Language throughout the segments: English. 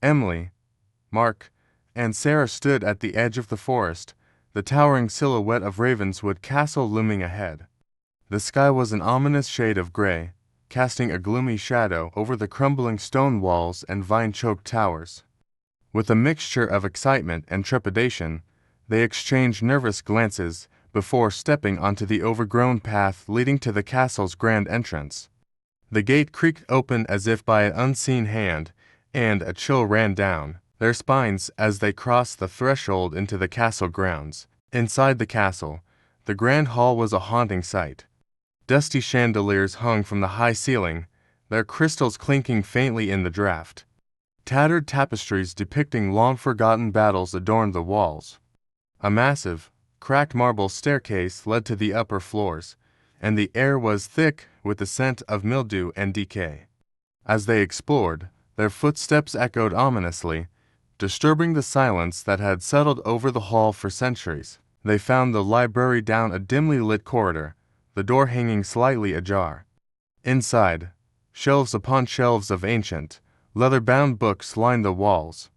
Emily, Mark, and Sarah stood at the edge of the forest, the towering silhouette of Ravenswood Castle looming ahead. The sky was an ominous shade of gray, casting a gloomy shadow over the crumbling stone walls and vine-choked towers. With a mixture of excitement and trepidation, they exchanged nervous glances before stepping onto the overgrown path leading to the castle's grand entrance. The gate creaked open as if by an unseen hand, and a chill ran down their spines as they crossed the threshold into the castle grounds. Inside the castle, the grand hall was a haunting sight. Dusty chandeliers hung from the high ceiling, their crystals clinking faintly in the draught. Tattered tapestries depicting long-forgotten battles adorned the walls. A massive, cracked marble staircase led to the upper floors, and the air was thick with the scent of mildew and decay. As they explored, their footsteps echoed ominously, disturbing the silence that had settled over the hall for centuries. They found the library down a dimly lit corridor, the door hanging slightly ajar. Inside, shelves upon shelves of ancient, leather-bound books lined the walls.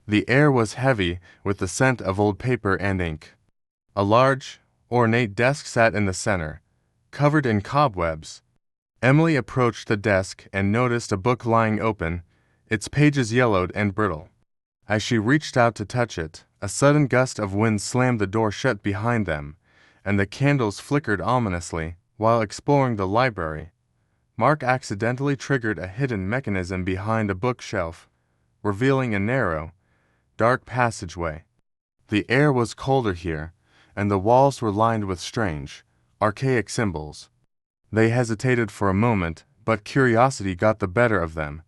The air was heavy with the scent of old paper and ink. A large, ornate desk sat in the center, covered in cobwebs. Emily approached the desk and noticed a book lying open, its pages yellowed and brittle. As she reached out to touch it, a sudden gust of wind slammed the door shut behind them, and the candles flickered ominously. While exploring the library, Mark accidentally triggered a hidden mechanism behind a bookshelf, revealing a narrow, dark passageway. The air was colder here, and the walls were lined with strange, archaic symbols. They hesitated for a moment, but curiosity got the better of them.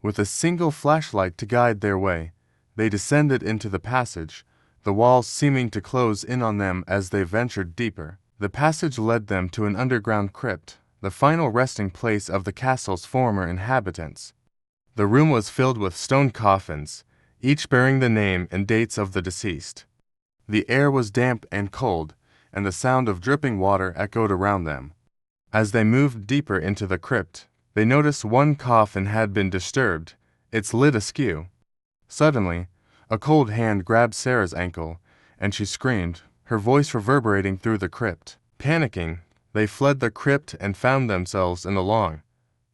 With a single flashlight to guide their way, they descended into the passage, the walls seeming to close in on them as they ventured deeper. The passage led them to an underground crypt, the final resting place of the castle's former inhabitants. The room was filled with stone coffins, each bearing the name and dates of the deceased. The air was damp and cold, and the sound of dripping water echoed around them. As they moved deeper into the crypt, they noticed one coffin had been disturbed, its lid askew. Suddenly, a cold hand grabbed Sarah's ankle, and she screamed, her voice reverberating through the crypt. Panicking, they fled the crypt and found themselves in a long,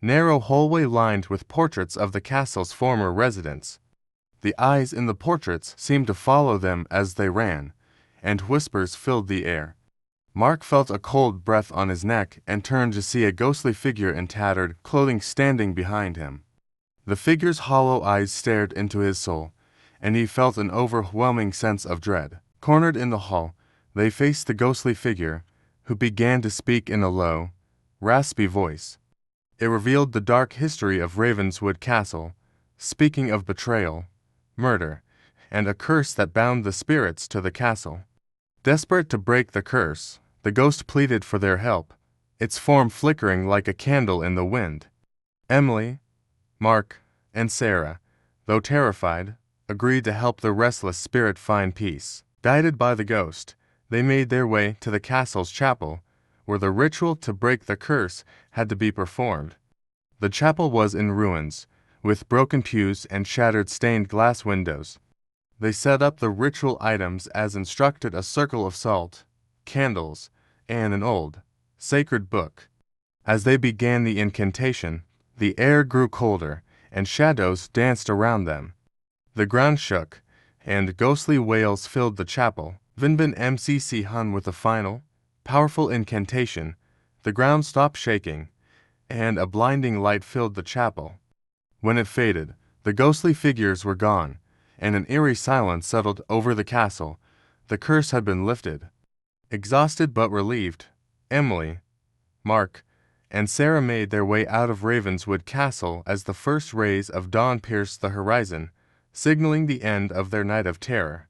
narrow hallway lined with portraits of the castle's former residents. The eyes in the portraits seemed to follow them as they ran, and whispers filled the air. Mark felt a cold breath on his neck and turned to see a ghostly figure in tattered clothing standing behind him. The figure's hollow eyes stared into his soul, and he felt an overwhelming sense of dread. Cornered in the hall, they faced the ghostly figure, who began to speak in a low, raspy voice. It revealed the dark history of Ravenswood Castle, speaking of betrayal, murder, and a curse that bound the spirits to the castle. Desperate to break the curse, the ghost pleaded for their help, its form flickering like a candle in the wind. Emily, Mark, and Sarah, though terrified, agreed to help the restless spirit find peace. Guided by the ghost, they made their way to the castle's chapel, where the ritual to break the curse had to be performed. The chapel was in ruins, with broken pews and shattered stained glass windows. They set up the ritual items as instructed: a circle of salt, candles, and an old, sacred book. As they began the incantation, the air grew colder, and shadows danced around them. The ground shook, and ghostly wails filled the chapel. Vinben MCC hung with a final, powerful incantation. The ground stopped shaking, and a blinding light filled the chapel. When it faded, the ghostly figures were gone, and an eerie silence settled over the castle. The curse had been lifted. Exhausted but relieved, Emily, Mark, and Sarah made their way out of Ravenswood Castle as the first rays of dawn pierced the horizon, signaling the end of their night of terror.